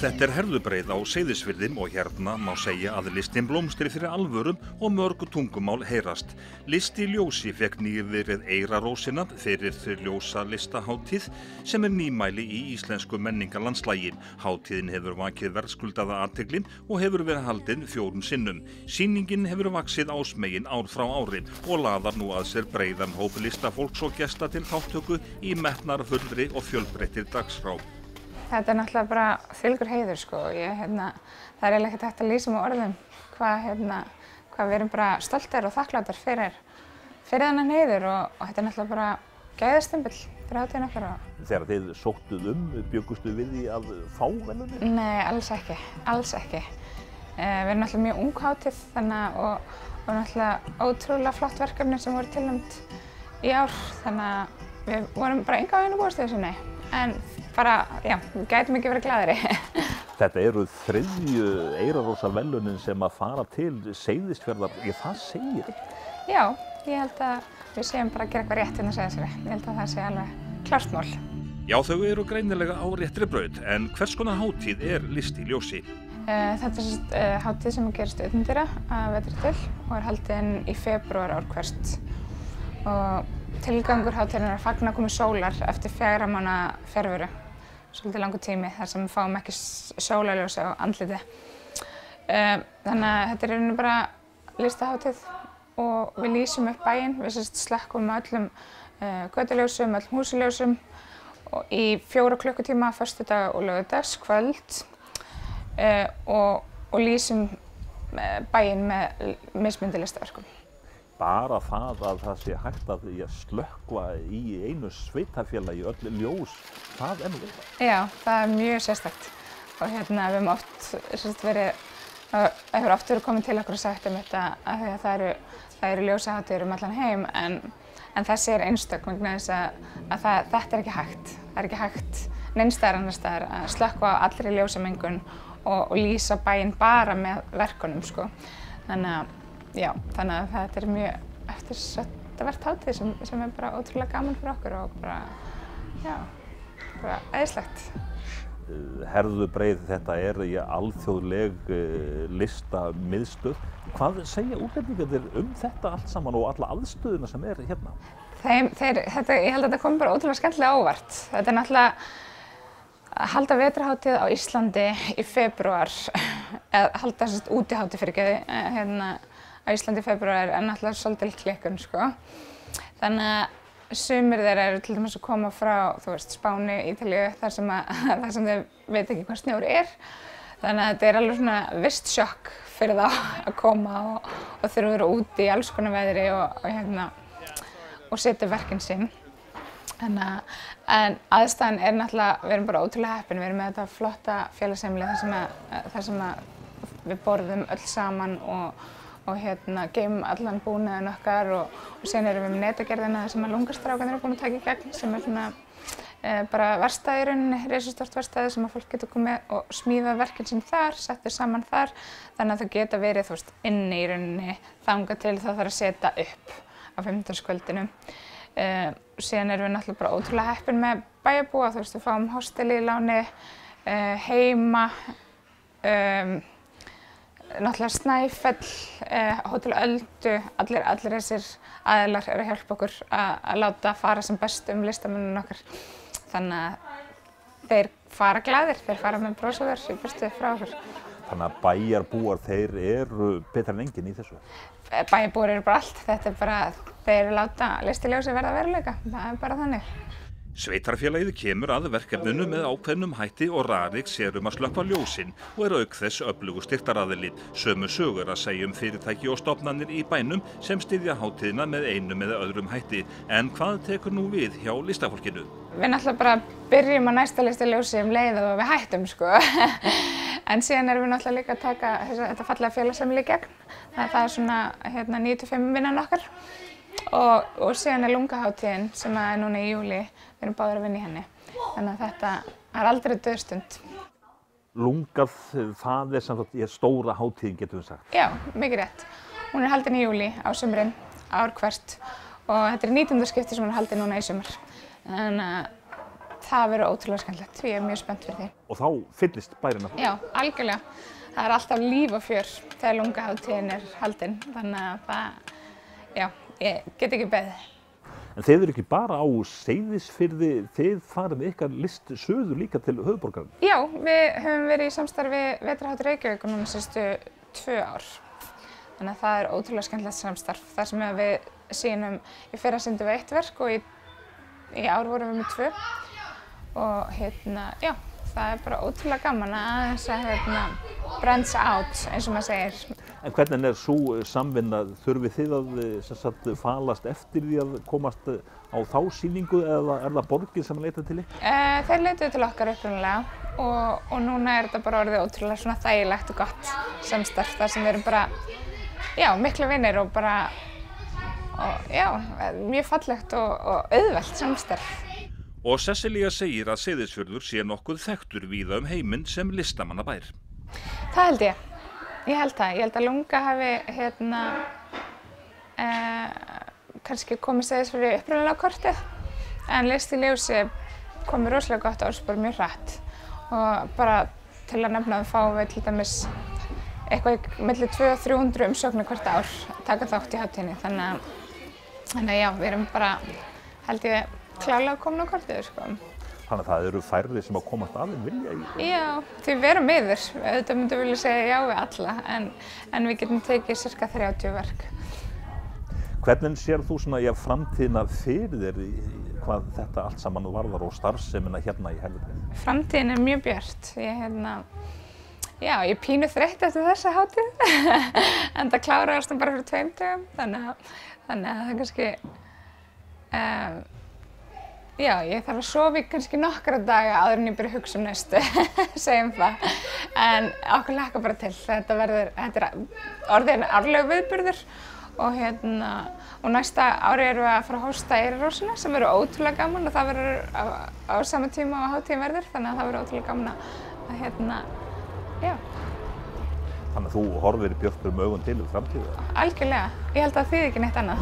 Þetta Herðubreið á Seyðisfirði og hérna má segja að listin blómstri fyrir alvörum og mörg tungumál heyrast. Listi í ljósi fékk nýverið Eirarósina fyrir ljósalistahátíð sem nýmæli í íslensku menningarlandslægi. Hátíðin hefur vakið verðskuldaða athygli og hefur verið haldin 4 sinnum. Sýningin hefur vaxið ásmegin ár frá ári og laðar nú að sér breiðan hóp listafólks og gesta til þátttöku í metnaðarfullri og fjölbreyttri dagskrá. Þetta náttúrulega bara þvílíkur heiður sko. Það er eiginlega ekkert hægt að lýsa með orðum hvað við erum bara stoltir og þakklátir fyrir þennan heiður og þetta er náttúrulega bara gæðastimpill fyrir hátíðina okkar. Þegar þið sóttuð bjuggustu við því að fá verðlaunin? Nei, alls ekki, alls ekki. Við erum náttúrulega mjög ung hátíð og náttúrulega ótrúlega flott verkefni sem voru tilnefnd í ár þannig að við vorum bara enga veginn að búast við þessu, nei. En bara, já, við gætum ekki verið glaðari. Þetta eru 3. Eirarósarverðlaunin sem að fara til Seyðisfjarðar, það segir. Já, ég held að við séum bara að gera eitthvað rétt inn á Seyðisfirði. Ég held að það sé alveg klárt mál. Já, þau eru greinilega á réttri braut, en hvers konar hátíð er List í ljósi? Þetta er hátíð sem gerist utandyra að vetri til og er haldin í febrúar ár hvert. Og tilgangur hátíðarinnar er að fagna komu sólar eftir 4 mánaða fjarveru. Svolítið langur tími þar sem við fáum ekki sólarljós á andliti. Þannig að þetta er rauninni bara listahátíð og við lýsum upp bæinn. Við slökkvum öllum götuljósum, öllum húsaljósum og í 4 klukkutíma föstudag og laugardagskvöld og lýsum bæinn með mismunandi listaverkum. Bara það að það sé hægt að slökkva í einu sveitarfélagi öll ljós, það er nú eitthvað. Já, það er mjög sérstakt og við höfum oft verið komið til okkur og sagt þetta að það eru ljósahátíðir allan heim en þessi er einstök vegna þess að þetta er ekki hægt. Það er ekki hægt neins staðar annars staðar að slökkva á allri ljósamengun og lýsa bæinn bara með verkunum sko. Þannig að þetta er mjög eftirsóttarvert hátíð sem er bara ótrúlega gaman fyrir okkur og bara æðislegt. Herðubreið, þetta er alþjóðleg listamiðstöð. Hvað segja útlendingarnir þetta allt saman og alla aðstöðuna sem er hérna? Ég held að þetta kom bara ótrúlega skemmtilega óvart. Þetta er náttúrulega að halda vetrarhátíð á Íslandi í febrúar, eða halda útihátíð á Íslandi í febrúar er náttúrulega svolítil klikkun sko. Þannig að sumir þeirra eru til dæmis að koma frá Spáni, Ítalíu, þar sem þau veit ekki hvað snjór er. Þannig að þetta er alveg svona visst sjokk fyrir þá að koma og þurfa að vera úti í alls konar veðri og setja verkin sín. En aðstæðan er náttúrulega, við erum bara ótrúlega heppin, við erum með þetta flotta félagsheimili þar sem við borðum öll saman og geymum allan búnaðinn okkar og síðan erum við með netagerðina sem að lungastrákarnir eru búin að taka í gegn sem er svona bara verkstæði í rauninni, risastórt verkstæði sem að fólk getur komið og smíðað verkin sín þar, settur saman þar þannig að þau geta verið inni í rauninni þangað til það þarf að setja upp á 15. Síðan erum við náttúrulega bara ótrúlega heppin með bæjarbúa, við fáum hosteli í láni, heima, náttúrulega Snæfell, Hótel Öldu, allir þessir aðilar eru að hjálpa okkur að láta fara sem best listamennina okkar. Þannig að þeir fara glaðir, þeir fara með bros á þér í burtu frá okkur. Þannig að bæjarbúar, þeir eru betra en enginn í þessu? Bæjarbúar eru bara allt, þetta er bara, þeir láta listiljósið verða veruleika, það er bara þannig. Sveitarfélagið kemur að verkefninu með ákveðnum hætti og Rariks sér að slökkva ljósin og er auk þess öflugur styrktaraðili. Sömu sögur að segja fyrirtæki og stofnanir í bænum sem styðja hátíðina með einum eða öðrum hætti. En hvað tekur nú við hjá listafólkinu? Við náttúrulega bara byrjum á næsta listaljósi leið og við hættum sko. En síðan erum við náttúrulega líka að taka þetta fallega félagsheimili í gegn. Það er svona 9-5 vinnan okkar. Og síðan er lungahátíðin sem er núna í júli, við erum báðir að vinna í henni. Þannig að þetta er aldrei dauðstund. Lungað, það er samt stóra hátíðin getum við sagt. Já, mikið rétt. Hún er haldin í júli á sumrin, ár hvert og þetta 19. skipti sem hún er haldið núna í sumar. Þannig að það verður ótrúlega skemmtilegt. Ég er mjög spennt fyrir því. Og þá fyllist bærinn af? Já, algjörlega. Það er alltaf líf og fjör þegar lungahátíðin er haldin. Þannig að það, já, ég get ekki beðið. En þeir eru ekki bara á Seyðisfirði, þið farið með ykkar list söður líka til höfuðborgarinnar? Já, við höfum verið í samstarfi Vetrarhátíð Reykjavíkur núna síðustu 2 ár. Þannig að það er ótrúlega skemmtilegt samstarf. Þar sem við sýnum, í fyrra sýndum við 1 verk og í ár vorum við með 2. Og já, það er bara ótrúlega gaman að aðeins að branch out, eins og maður segir. En hvernig er sú samvinna? Þurfið þið að falast eftir því að komast á þá sýningu eða er það borgin sem leitar til ykkur? Þeir leituðu til okkar upprunalega og núna er þetta bara orðið ótrúlega svona þægilegt og gott samstarf þar sem við erum bara, já, miklu vinir og bara, já, mjög fallegt og auðvelt samstarf. Og Sesselía segir að Seyðisfjörður sé nokkuð þekktur víða heiminn sem listamannabær. Það held ég. Ég held það. Ég held að Lunga hafi kannski komið Seyðisfjörður í upprunalega kortið, en List í ljósi komið rosalega gott orðspor mjög hratt. Og bara til að nefna það fáum við til dæmis eitthvað milli 200–300 umsóknir hvert ár taka þátt í hátíðinni. Þannig að já, við erum bara, held ég, klárlega komin á kortið, sko. Þannig að það eru færri sem að komast að þeim vilja í? Já, því við erum miður. Auðvitað myndum vilja segja já við alla, en við getum tekið cirka 30 verk. Hvernig sér þú svona framtíðina fyrir þér hvað þetta allt saman varðar og starfsemina hérna í Herðubreið? Framtíðin er mjög björt. Já, ég er pínu þreytt eftir þessa hátíð, en það kláraðist bara fyrir 2 dögum, þannig að það er kannski, já, ég þarf að sofa í kannski nokkra daga áður en ég byrja að hugsa næstu, segjum það. En okkur hlakkar bara til. Þetta er orðinn árlegur viðburður og næsta ári erum við að fara að hósta Eyrarrósina sem verður ótrúlega gaman og það verður á sama tíma og hátíðin verður, þannig að það verður ótrúlega gaman að já. Þannig að þú horfir björtum augum til framtíðar? Algjörlega. Ég held að það þýði ekki neitt annað.